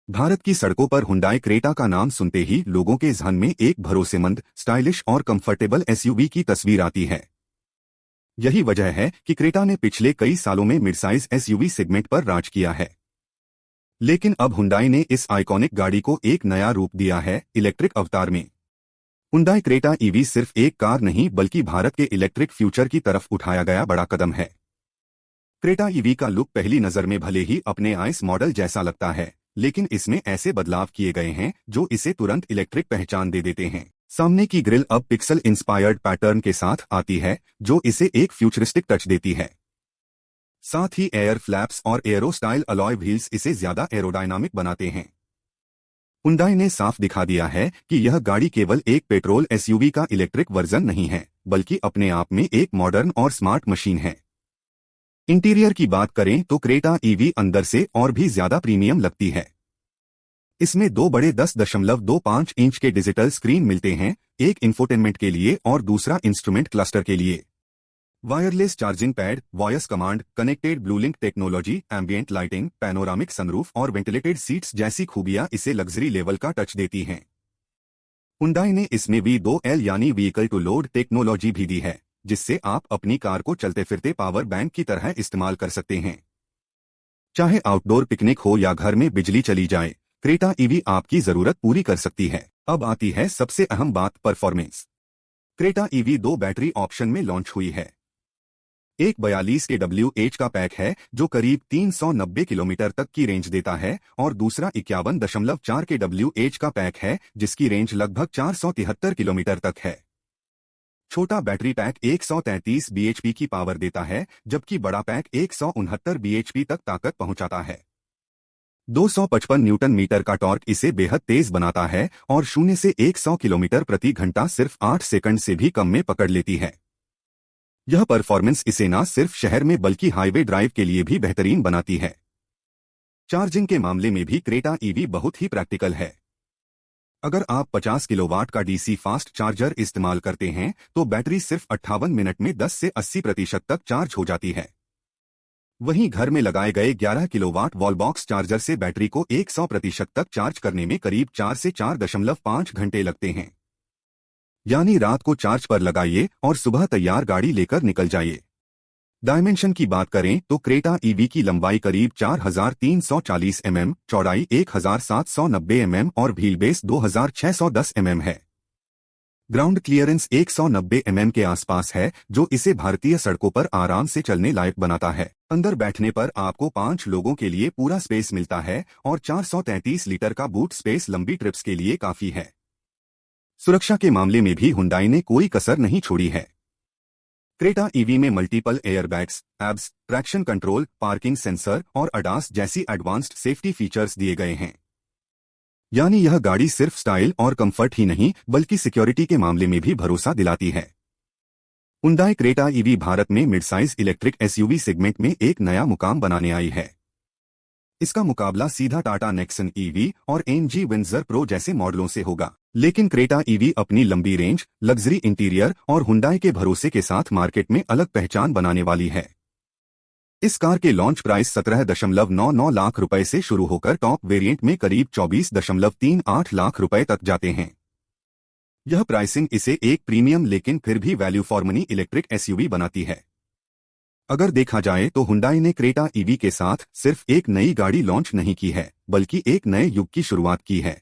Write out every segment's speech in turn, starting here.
भारत की सड़कों पर हुंडई क्रेटा का नाम सुनते ही लोगों के ज़हन में एक भरोसेमंद, स्टाइलिश और कंफर्टेबल एसयूवी की तस्वीर आती है। यही वजह है कि क्रेटा ने पिछले कई सालों में मिडसाइज एसयूवी सेगमेंट पर राज किया है। लेकिन अब हुंडई ने इस आइकॉनिक गाड़ी को एक नया रूप दिया है, इलेक्ट्रिक अवतार में। हुंडई क्रेटा ईवी सिर्फ एक कार नहीं बल्कि भारत के इलेक्ट्रिक फ्यूचर की तरफ उठाया गया बड़ा कदम है। क्रेटा ईवी का लुक पहली नज़र में भले ही अपने आइस मॉडल जैसा लगता है, लेकिन इसमें ऐसे बदलाव किए गए हैं जो इसे तुरंत इलेक्ट्रिक पहचान दे देते हैं। सामने की ग्रिल अब पिक्सल इंस्पायर्ड पैटर्न के साथ आती है, जो इसे एक फ्यूचरिस्टिक टच देती है। साथ ही एयर फ्लैप्स और एयरो स्टाइल अलॉय व्हील्स इसे ज्यादा एरोडायनामिक बनाते हैं। हुंडई ने साफ दिखा दिया है कि यह गाड़ी केवल एक पेट्रोल एसयूवी का इलेक्ट्रिक वर्जन नहीं है, बल्कि अपने आप में एक मॉडर्न और स्मार्ट मशीन है। इंटीरियर की बात करें तो क्रेटा ईवी अंदर से और भी ज्यादा प्रीमियम लगती है। इसमें दो बड़े 10.25 इंच के डिजिटल स्क्रीन मिलते हैं, एक इंफोटेनमेंट के लिए और दूसरा इंस्ट्रूमेंट क्लस्टर के लिए। Wireless charging pad, voice command, connected Bluelink technology, ambient lighting, panoramic sunroof और वेंटिलेटेड सीट्स जैसी खूबियां इसे लग्जरी लेवल का टच देती हैं। हुंडई ने इसमें V2L यानी व्हीकल टू लोड टेक्नोलॉजी भी दी है, जिससे आप अपनी कार को चलते फिरते पावर बैंक की तरह इस्तेमाल कर सकते हैं। चाहे आउटडोर पिकनिक हो या घर में बिजली चली जाए, क्रेटा ईवी आपकी जरूरत पूरी कर सकती है। अब आती है सबसे अहम बात, परफॉर्मेंस। क्रेटा ईवी दो बैटरी ऑप्शन में लॉन्च हुई है। एक 42 kWh का पैक है जो करीब 390 किलोमीटर तक की रेंज देता है, और दूसरा 51.4 kWh का पैक है जिसकी रेंज लगभग 473 किलोमीटर तक है। छोटा बैटरी पैक 133 bhp की पावर देता है, जबकि बड़ा पैक 169 bhp तक ताकत पहुंचाता है। 255 न्यूटन मीटर का टॉर्क इसे बेहद तेज बनाता है और 0 से 100 किलोमीटर प्रति घंटा सिर्फ 8 सेकंड से भी कम में पकड़ लेती है। यह परफॉर्मेंस इसे न सिर्फ शहर में बल्कि हाईवे ड्राइव के लिए भी बेहतरीन बनाती है। चार्जिंग के मामले में भी क्रेटा ईवी बहुत ही प्रैक्टिकल है। अगर आप 50 किलोवाट का डीसी फास्ट चार्जर इस्तेमाल करते हैं तो बैटरी सिर्फ 58 मिनट में 10 से 80% तक चार्ज हो जाती है। वहीं घर में लगाए गए 11 किलोवाट वॉल बॉक्स चार्जर से बैटरी को 100% तक चार्ज करने में करीब 4 से 4.5 घंटे लगते हैं। यानी रात को चार्ज पर लगाइए और सुबह तैयार गाड़ी लेकर निकल जाइए। डायमेंशन की बात करें तो क्रेटा ईवी की लंबाई करीब 4340 mm, चौड़ाई 1790 mm और व्हील बेस 2610 mm है। ग्राउंड क्लियरेंस 190 mm के आसपास है, जो इसे भारतीय सड़कों पर आराम से चलने लायक बनाता है। अंदर बैठने पर आपको 5 लोगों के लिए पूरा स्पेस मिलता है और 433 लीटर का बूट स्पेस लंबी ट्रिप्स के लिए काफी है। सुरक्षा के मामले में भी हुंडई ने कोई कसर नहीं छोड़ी है। क्रेटा ईवी में multiple airbags, abs, traction control, parking sensor और अडास जैसी एडवांस्ड सेफ्टी फीचर्स दिए गए हैं। यानी यह गाड़ी सिर्फ स्टाइल और कंफर्ट ही नहीं बल्कि सिक्योरिटी के मामले में भी भरोसा दिलाती है। हुंडई क्रेटा ईवी भारत में मिडसाइज इलेक्ट्रिक एसयूवी सेगमेंट में एक नया मुकाम बनाने आई है। इसका मुकाबला सीधा टाटा नेक्सन ईवी और एमजी विंडसर प्रो जैसे मॉडलों से होगा। लेकिन क्रेटा ईवी अपनी लंबी रेंज, लग्जरी इंटीरियर और हुंडई के भरोसे के साथ मार्केट में अलग पहचान बनाने वाली है। इस कार के लॉन्च प्राइस 17.99 लाख रुपए से शुरू होकर टॉप वेरिएंट में करीब 24.38 लाख रुपए तक जाते हैं। यह प्राइसिंग इसे एक प्रीमियम लेकिन फिर भी value for money electric SUV बनाती है। अगर देखा जाए तो हुंडई ने क्रेटा ईवी के साथ सिर्फ एक नई गाड़ी लॉन्च नहीं की है, बल्कि एक नए युग की शुरुआत की है।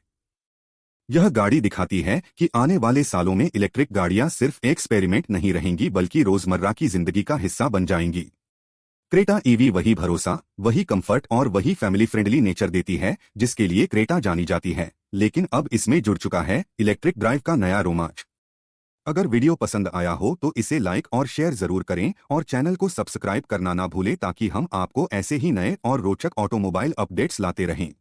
यह गाड़ी दिखाती है कि आने वाले सालों में इलेक्ट्रिक गाड़ियां सिर्फ एक्सपेरिमेंट नहीं रहेंगी बल्कि रोजमर्रा की जिंदगी का हिस्सा बन जाएंगी। क्रेटा ईवी वही भरोसा, वही कंफर्ट और वही फैमिली फ्रेंडली नेचर देती है जिसके लिए क्रेटा जानी जाती है, लेकिन अब इसमें जुड़ चुका है इलेक्ट्रिक ड्राइव का नया रोमांच। अगर वीडियो पसंद आया हो तो इसे लाइक और शेयर जरूर करें और चैनल को सब्सक्राइब करना ना भूलें ताकि हम आपको ऐसे ही नए और रोचक ऑटोमोबाइल अपडेट्स लाते रहें।